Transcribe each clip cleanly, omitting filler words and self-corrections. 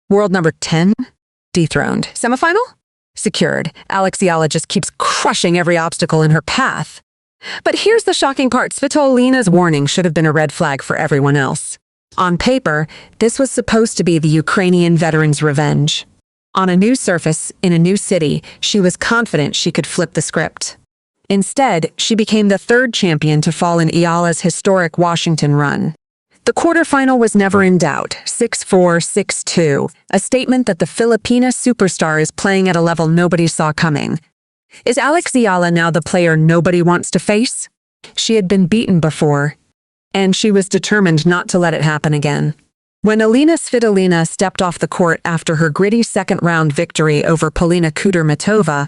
World number 10? Dethroned. Semifinal? Secured. Alex Eala just keeps crushing every obstacle in her path. But here's the shocking part. Svitolina's warning should have been a red flag for everyone else. On paper, this was supposed to be the Ukrainian veteran's revenge. On a new surface, in a new city, she was confident she could flip the script. Instead, she became the third champion to fall in Eala's historic Washington run. The quarterfinal was never in doubt, 6-4, 6-2, a statement that the Filipina superstar is playing at a level nobody saw coming. Is Alex Eala now the player nobody wants to face? She had been beaten before, and she was determined not to let it happen again. When Elina Svitolina stepped off the court after her gritty second-round victory over Polina Kudermetova,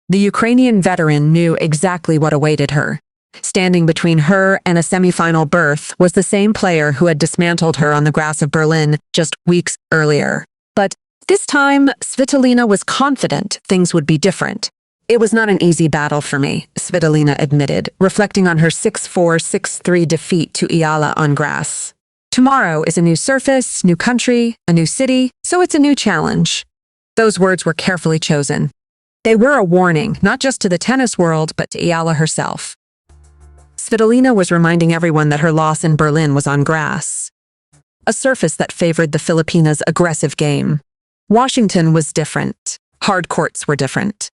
the Ukrainian veteran knew exactly what awaited her. Standing between her and a semifinal berth was the same player who had dismantled her on the grass of Berlin just weeks earlier. But this time, Svitolina was confident things would be different. It was not an easy battle for me, Svitolina admitted, reflecting on her 6-4, 6-3 defeat to Eala on grass. Tomorrow is a new surface, new country, a new city, so it's a new challenge. Those words were carefully chosen. They were a warning, not just to the tennis world, but to Eala herself. Svitolina was reminding everyone that her loss in Berlin was on grass, a surface that favored the Filipinas' aggressive game. Washington was different. Hard courts were different.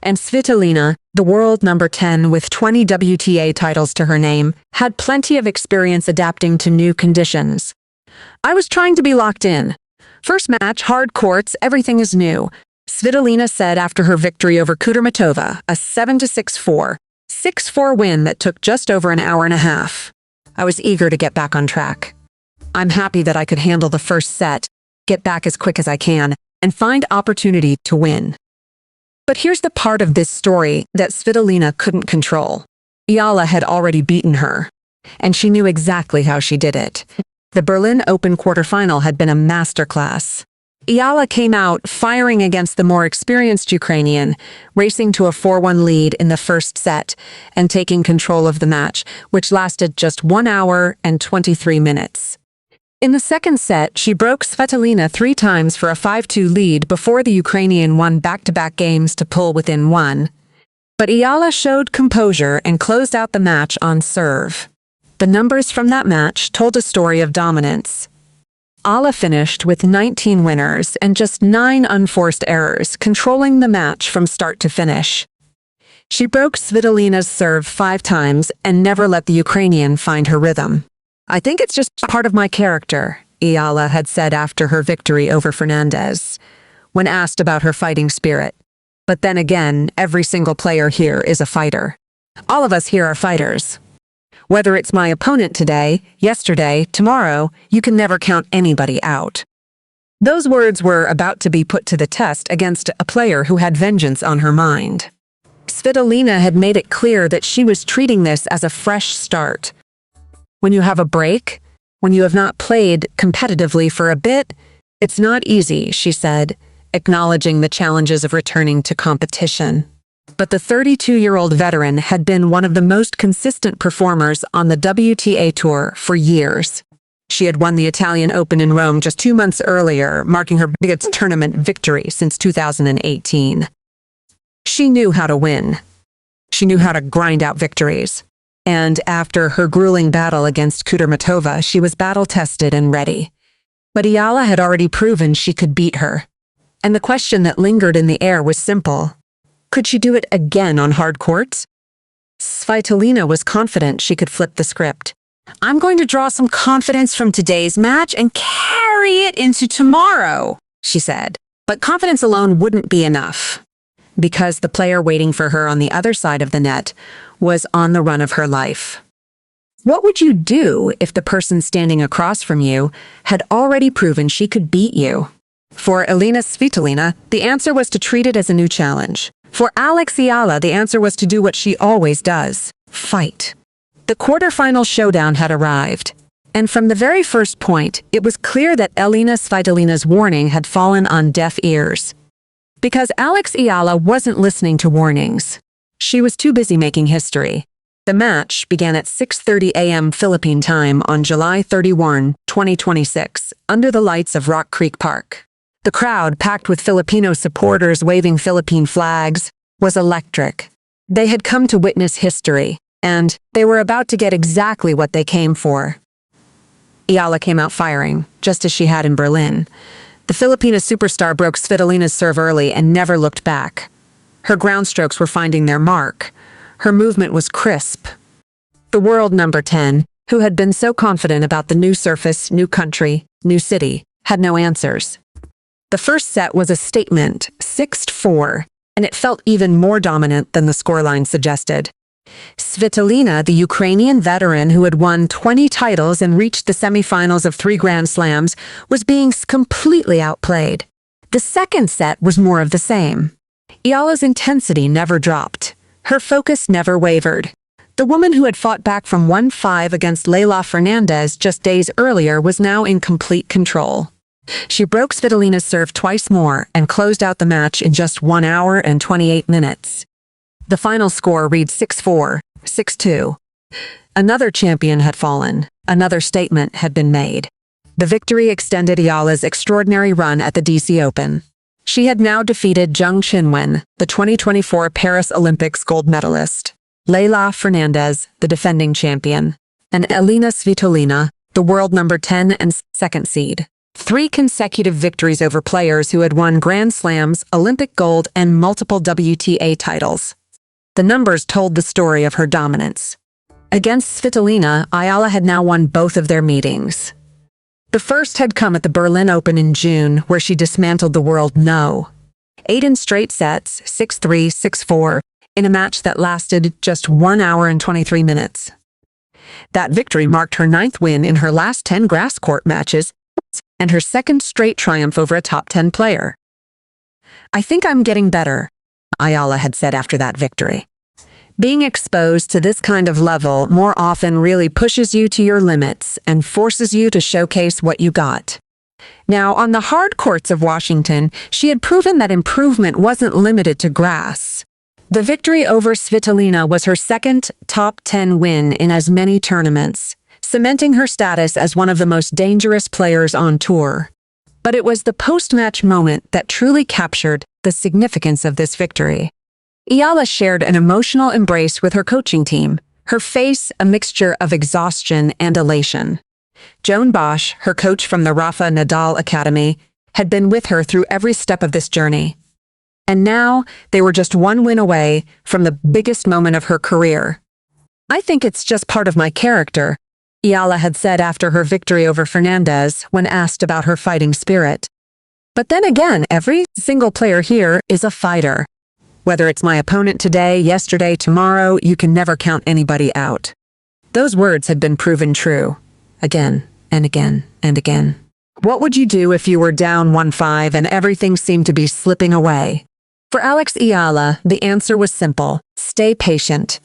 And Svitolina, the world number 10 with 20 WTA titles to her name, had plenty of experience adapting to new conditions. I was trying to be locked in. First match, hard courts, everything is new, Svitolina said after her victory over Kudermetova, a 7-6-4. 6-4 win that took just over an hour and a half. I was eager to get back on track. I'm happy that I could handle the first set, get back as quick as I can, and find opportunity to win. But here's the part of this story that Svitolina couldn't control. Eala had already beaten her, and she knew exactly how she did it. The Berlin Open quarterfinal had been a masterclass. Eala came out firing against the more experienced Ukrainian, racing to a 4-1 lead in the first set and taking control of the match, which lasted just 1 hour and 23 minutes. In the second set, she broke Svitolina 3 times for a 5-2 lead before the Ukrainian won back-to-back games to pull within 1. But Eala showed composure and closed out the match on serve. The numbers from that match told a story of dominance. Eala finished with 19 winners and just 9 unforced errors, controlling the match from start to finish. She broke Svitolina's serve 5 times and never let the Ukrainian find her rhythm. I think it's just part of my character, Eala had said after her victory over Fernandez, when asked about her fighting spirit. But then again, every single player here is a fighter. All of us here are fighters. Whether it's my opponent today, yesterday, tomorrow, you can never count anybody out. Those words were about to be put to the test against a player who had vengeance on her mind. Svitolina had made it clear that she was treating this as a fresh start. When you have a break, when you have not played competitively for a bit, it's not easy, she said, acknowledging the challenges of returning to competition. But the 32-year-old veteran had been one of the most consistent performers on the WTA Tour for years. She had won the Italian Open in Rome just 2 months earlier, marking her biggest tournament victory since 2018. She knew how to win. She knew how to grind out victories. And after her grueling battle against Kudermetova, she was battle-tested and ready. But Eala had already proven she could beat her. And the question that lingered in the air was simple. Could she do it again on hard courts? Svitolina was confident she could flip the script. I'm going to draw some confidence from today's match and carry it into tomorrow, she said. But confidence alone wouldn't be enough, because the player waiting for her on the other side of the net was on the run of her life. What would you do if the person standing across from you had already proven she could beat you? For Elina Svitolina, the answer was to treat it as a new challenge. For Alex Eala, the answer was to do what she always does, fight. The quarterfinal showdown had arrived, and from the very first point, it was clear that Elina Svitolina's warning had fallen on deaf ears. Because Alex Eala wasn't listening to warnings. She was too busy making history. The match began at 6:30 a.m. Philippine time on July 31, 2026, under the lights of Rock Creek Park. The crowd, packed with Filipino supporters waving Philippine flags, was electric. They had come to witness history, and they were about to get exactly what they came for. Eala came out firing, just as she had in Berlin. The Filipina superstar broke Svitolina's serve early and never looked back. Her ground strokes were finding their mark. Her movement was crisp. The world number 10, who had been so confident about the new surface, new country, new city, had no answers. The first set was a statement, 6-4, and it felt even more dominant than the scoreline suggested. Svitolina, the Ukrainian veteran who had won 20 titles and reached the semifinals of 3 Grand Slams, was being completely outplayed. The second set was more of the same. Eala's intensity never dropped. Her focus never wavered. The woman who had fought back from 1-5 against Leylah Fernandez just days earlier was now in complete control. She broke Svitolina's serve twice more and closed out the match in just 1 hour and 28 minutes. The final score reads 6-4, 6-2. Another champion had fallen. Another statement had been made. The victory extended Eala's extraordinary run at the DC Open. She had now defeated Zheng Qinwen, the 2024 Paris Olympics gold medalist, Leylah Fernandez, the defending champion, and Elina Svitolina, the world number 10 and second seed. 3 consecutive victories over players who had won Grand Slams, Olympic gold, and multiple WTA titles. The numbers told the story of her dominance. Against Svitolina, Eala had now won both of their meetings. The first had come at the Berlin Open in June, where she dismantled the world no. 8 in straight sets, 6-3, 6-4, in a match that lasted just 1 hour and 23 minutes. That victory marked her 9th win in her last 10 grass court matches, and her 2nd straight triumph over a top 10 player. "I think I'm getting better," Eala had said after that victory. Being exposed to this kind of level more often really pushes you to your limits and forces you to showcase what you got. Now, on the hard courts of Washington, she had proven that improvement wasn't limited to grass. The victory over Svitolina was her 2nd top 10 win in as many tournaments, cementing her status as one of the most dangerous players on tour. But it was the post-match moment that truly captured the significance of this victory. Eala shared an emotional embrace with her coaching team, her face a mixture of exhaustion and elation. Joan Bosch, her coach from the Rafa Nadal Academy, had been with her through every step of this journey. And now, they were just 1 win away from the biggest moment of her career. "I think it's just part of my character," Eala had said after her victory over Fernandez when asked about her fighting spirit. "But then again, every single player here is a fighter. Whether it's my opponent today, yesterday, tomorrow, you can never count anybody out." Those words had been proven true, again and again and again. What would you do if you were down 1-5 and everything seemed to be slipping away? For Alex Eala, the answer was simple: stay patient,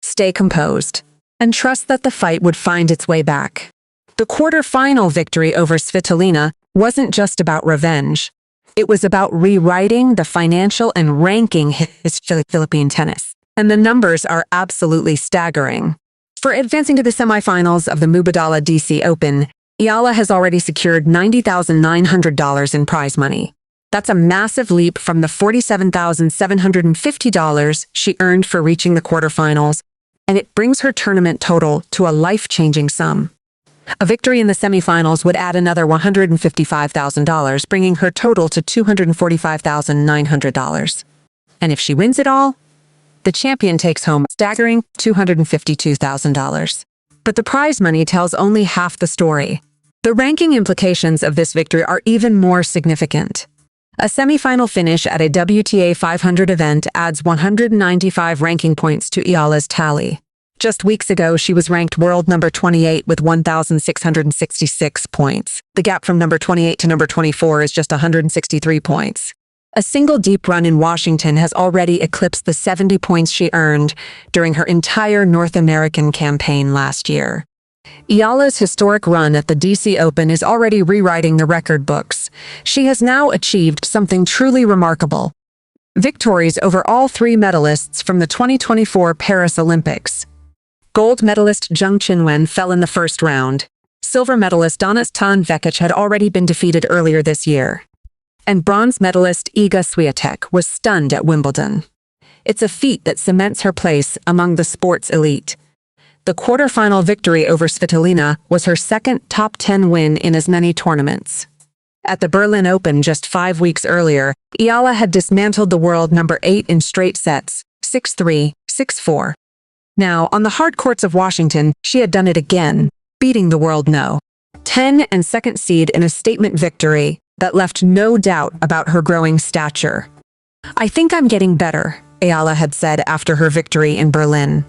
stay composed, and trust that the fight would find its way back. The quarterfinal victory over Svitolina wasn't just about revenge. It was about rewriting the financial and ranking history of Philippine tennis. And the numbers are absolutely staggering. For advancing to the semifinals of the Mubadala DC Open, Eala has already secured $90,900 in prize money. That's a massive leap from the $47,750 she earned for reaching the quarterfinals, and it brings her tournament total to a life-changing sum. A victory in the semifinals would add another $155,000, bringing her total to $245,900. And if she wins it all, the champion takes home a staggering $252,000. But the prize money tells only half the story. The ranking implications of this victory are even more significant. A semifinal finish at a WTA 500 event adds 195 ranking points to Eala's tally. Just weeks ago, she was ranked world number 28 with 1,666 points. The gap from number 28 to number 24 is just 163 points. A single deep run in Washington has already eclipsed the 70 points she earned during her entire North American campaign last year. Eala's historic run at the DC Open is already rewriting the record books. She has now achieved something truly remarkable: victories over all 3 medalists from the 2024 Paris Olympics. Gold medalist Zheng Qinwen fell in the first round. Silver medalist Dethroned had already been defeated earlier this year. and bronze medalist Iga Swiatek was stunned at Wimbledon. It's a feat that cements her place among the sport's elite. The quarterfinal victory over Svitolina was her second top 10 win in as many tournaments. At the Berlin Open just 5 weeks earlier, Eala had dismantled the world number 8 in straight sets, 6-3, 6-4. Now, on the hard courts of Washington, she had done it again, beating the world no. 10 and second seed in a statement victory that left no doubt about her growing stature. "I think I'm getting better," Eala had said after her victory in Berlin.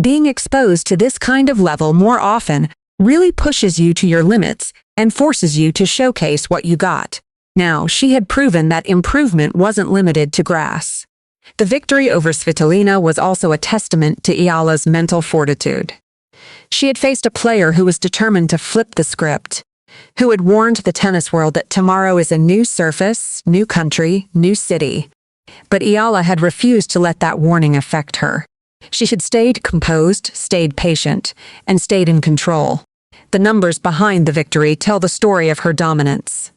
Being exposed to this kind of level more often really pushes you to your limits and forces you to showcase what you got. Now, she had proven that improvement wasn't limited to grass. The victory over Svitolina was also a testament to Eala's mental fortitude. She had faced a player who was determined to flip the script, who had warned the tennis world that tomorrow is a new surface, new country, new city. But Eala had refused to let that warning affect her. She had stayed composed, stayed patient, and stayed in control. The numbers behind the victory tell the story of her dominance.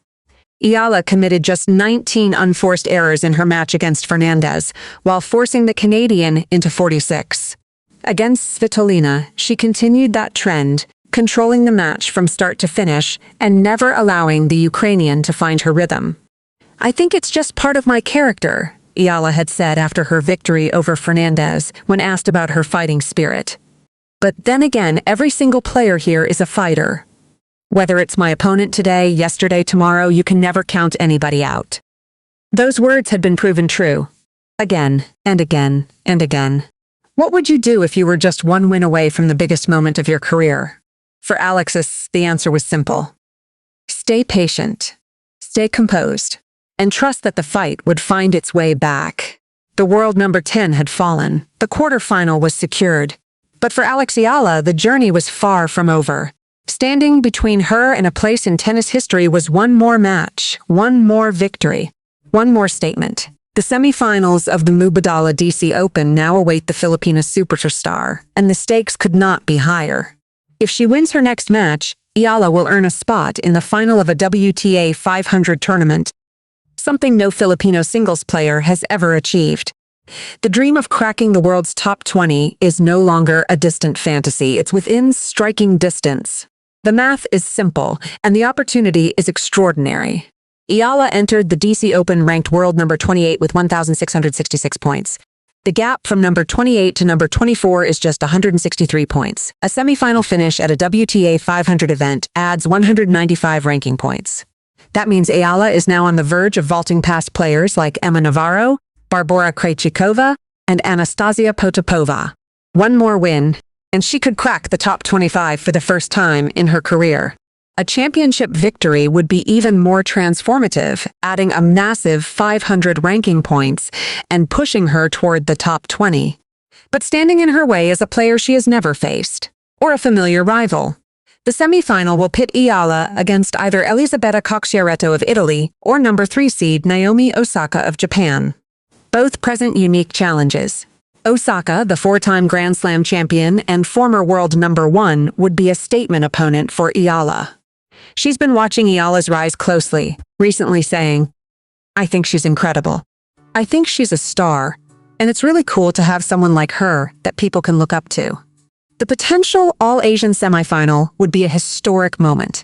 Eala committed just 19 unforced errors in her match against Fernandez, while forcing the Canadian into 46. Against Svitolina, she continued that trend, controlling the match from start to finish and never allowing the Ukrainian to find her rhythm. "I think it's just part of my character," Eala had said after her victory over Fernandez when asked about her fighting spirit. "But then again, every single player here is a fighter. Whether it's my opponent today, yesterday, tomorrow, you can never count anybody out." Those words had been proven true. Again, and again, and again. What would you do if you were just one win away from the biggest moment of your career? For Alexis, the answer was simple. Stay patient, stay composed, and trust that the fight would find its way back. The world number 10 had fallen. The quarterfinal was secured. But for Alex Eala, the journey was far from over. Standing between her and a place in tennis history was one more match, one more victory, one more statement. The semifinals of the Mubadala DC Open now await the Filipina superstar, and the stakes could not be higher. If she wins her next match, Eala will earn a spot in the final of a WTA 500 tournament, something no Filipino singles player has ever achieved. The dream of cracking the world's top 20 is no longer a distant fantasy. It's within striking distance. The math is simple, and the opportunity is extraordinary. Eala entered the DC Open ranked world number 28 with 1,666 points. The gap from number 28 to number 24 is just 163 points. A semifinal finish at a WTA 500 event adds 195 ranking points. That means Eala is now on the verge of vaulting past players like Emma Navarro, Barbora Krejcikova, and Anastasia Potapova. One more win, and she could crack the top 25 for the first time in her career. A championship victory would be even more transformative, adding a massive 500 ranking points and pushing her toward the top 20. But standing in her way is a player she has never faced, or a familiar rival. The semifinal will pit Eala against either Elisabetta Cocciaretto of Italy or number 3 seed Naomi Osaka of Japan. Both present unique challenges. Osaka, the 4-time Grand Slam champion and former world number 1, would be a statement opponent for Eala. She's been watching Eala's rise closely, recently saying, "I think she's incredible. I think she's a star, and it's really cool to have someone like her that people can look up to." The potential All-Asian semifinal would be a historic moment.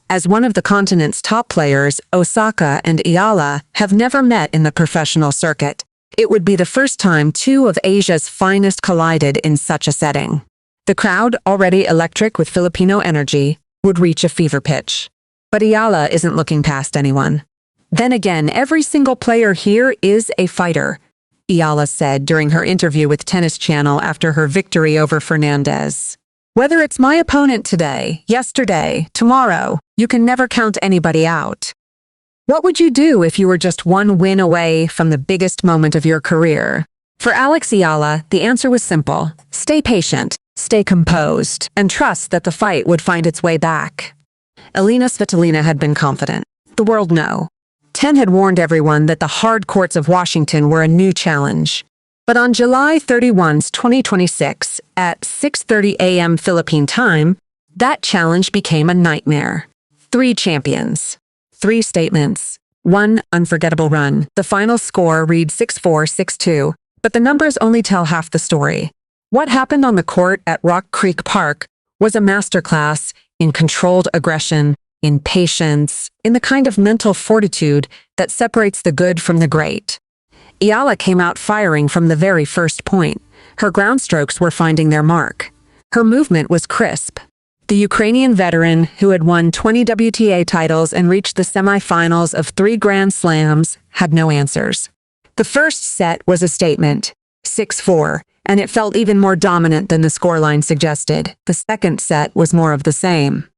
As one of the continent's top players, Osaka and Eala have never met in the professional circuit. It would be the first time two of Asia's finest collided in such a setting. The crowd, already electric with Filipino energy, would reach a fever pitch. But Eala isn't looking past anyone. Then again, every single player here is a fighter, Eala said during her interview with Tennis Channel after her victory over Fernandez. "Whether it's my opponent today, yesterday, tomorrow, you can never count anybody out." What would you do if you were just one win away from the biggest moment of your career? For Alex Eala, the answer was simple. Stay patient, stay composed, and trust that the fight would find its way back. Elina Svitolina had been confident. The world knew. 10 had warned everyone that the hard courts of Washington were a new challenge. But on July 31, 2026, at 6:30 a.m. Philippine time, that challenge became a nightmare. 3 champions, 3 statements, One unforgettable run. The final score reads 6-4, 6-2, but the numbers only tell half the story. What happened on the court at Rock Creek Park was a masterclass in controlled aggression, in patience, in the kind of mental fortitude that separates the good from the great. Eala came out firing from the very first point. Her ground strokes were finding their mark. Her movement was crisp. The Ukrainian veteran, who had won 20 WTA titles and reached the semifinals of 3 Grand Slams, had no answers. The first set was a statement, 6-4, and it felt even more dominant than the scoreline suggested. The second set was more of the same.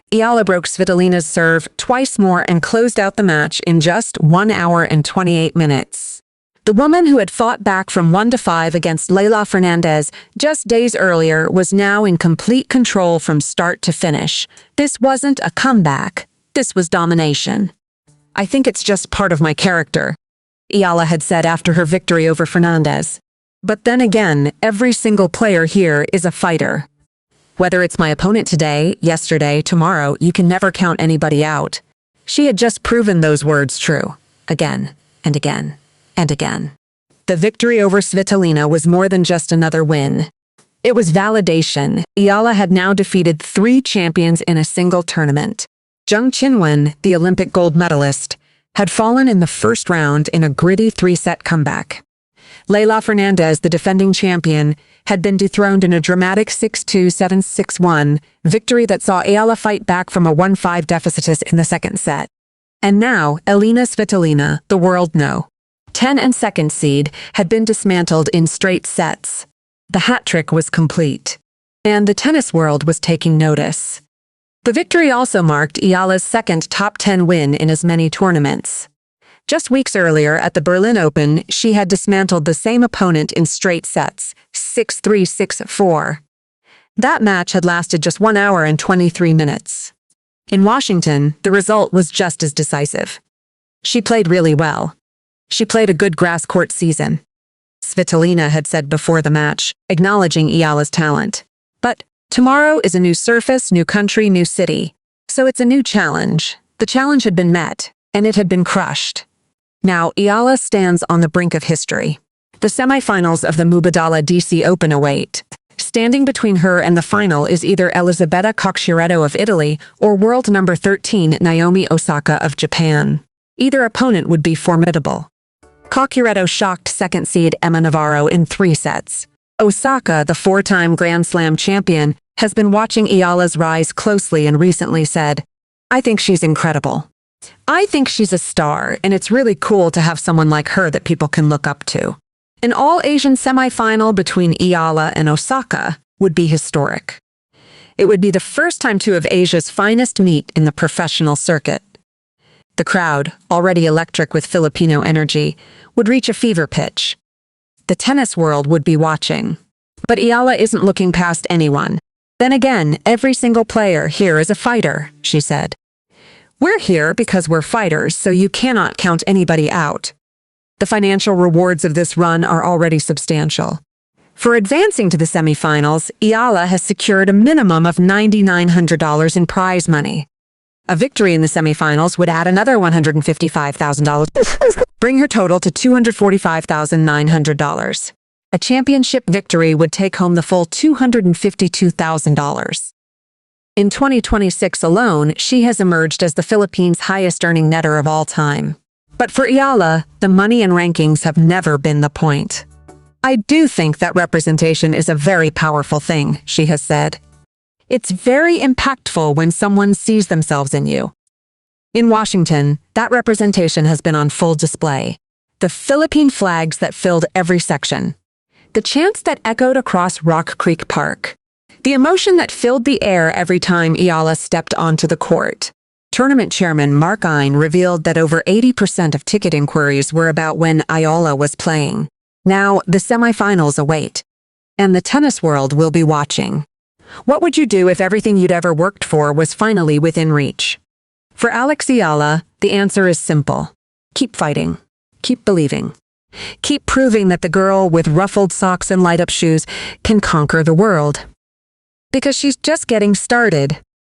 Eala broke Svitolina's serve twice more and closed out the match in just 1 hour and 28 minutes. The woman who had fought back from 1-5 against Leylah Fernandez just days earlier was now in complete control from start to finish. This wasn't a comeback. This was domination. "I think it's just part of my character," Eala had said after her victory over Fernandez. "But then again, every single player here is a fighter. Whether it's my opponent today, yesterday, tomorrow, you can never count anybody out." She had just proven those words true, again and again and again. The victory over Svitolina was more than just another win. It was validation. Eala had now defeated 3 champions in a single tournament. Jung Chinwen, the Olympic gold medalist, had fallen in the first round in a gritty 3-set comeback. Leylah Fernandez, the defending champion, had been dethroned in a dramatic 6-2, 7-6-1 victory that saw Eala fight back from a 1-5 deficit in the second set. And now, Elina Svitolina, the world no. 10 and second seed, had been dismantled in straight sets. The hat trick was complete. And the tennis world was taking notice. The victory also marked Eala's second top 10 win in as many tournaments. Just weeks earlier at the Berlin Open, she had dismantled the same opponent in straight sets, 6-3, 6-4. That match had lasted just 1 hour and 23 minutes. In Washington, the result was just as decisive. She played really well. She played a good grass court season, Svitolina had said before the match, acknowledging Eala's talent. But tomorrow is a new surface, new country, new city. So it's a new challenge. The challenge had been met, and it had been crushed. Now, Eala stands on the brink of history. The semifinals of the Wimbledon DC Open await. Standing between her and the final is either Elisabetta Cocchiaretto of Italy or world number 13 Naomi Osaka of Japan. Either opponent would be formidable. Cocchiaretto shocked second seed Emma Navarro in 3 sets. Osaka, the 4-time Grand Slam champion, has been watching Eala's rise closely and recently said, "I think she's incredible. I think she's a star, and it's really cool to have someone like her that people can look up to." An all-Asian semifinal between Eala and Osaka would be historic. It would be the first time 2 of Asia's finest meet in the professional circuit. The crowd, already electric with Filipino energy, would reach a fever pitch. The tennis world would be watching. But Eala isn't looking past anyone. "Then again, every single player here is a fighter," she said. "We're here because we're fighters, so you cannot count anybody out." The financial rewards of this run are already substantial. For advancing to the semifinals, Eala has secured a minimum of $9,900 in prize money. A victory in the semifinals would add another $155,000, bring her total to $245,900. A championship victory would take home the full $252,000. In 2026 alone, she has emerged as the Philippines' highest-earning netter of all time. But for Eala, the money and rankings have never been the point. "I do think that representation is a very powerful thing," she has said. "It's very impactful when someone sees themselves in you." In Washington, that representation has been on full display. The Philippine flags that filled every section. The chants that echoed across Rock Creek Park. The emotion that filled the air every time Eala stepped onto the court. Tournament chairman Mark Ine revealed that over 80% of ticket inquiries were about when Eala was playing. Now, the semifinals await. And the tennis world will be watching. What would you do if everything you'd ever worked for was finally within reach? For Alex Eala, the answer is simple. Keep fighting. Keep believing. Keep proving that the girl with ruffled socks and light-up shoes can conquer the world. Because she's just getting started.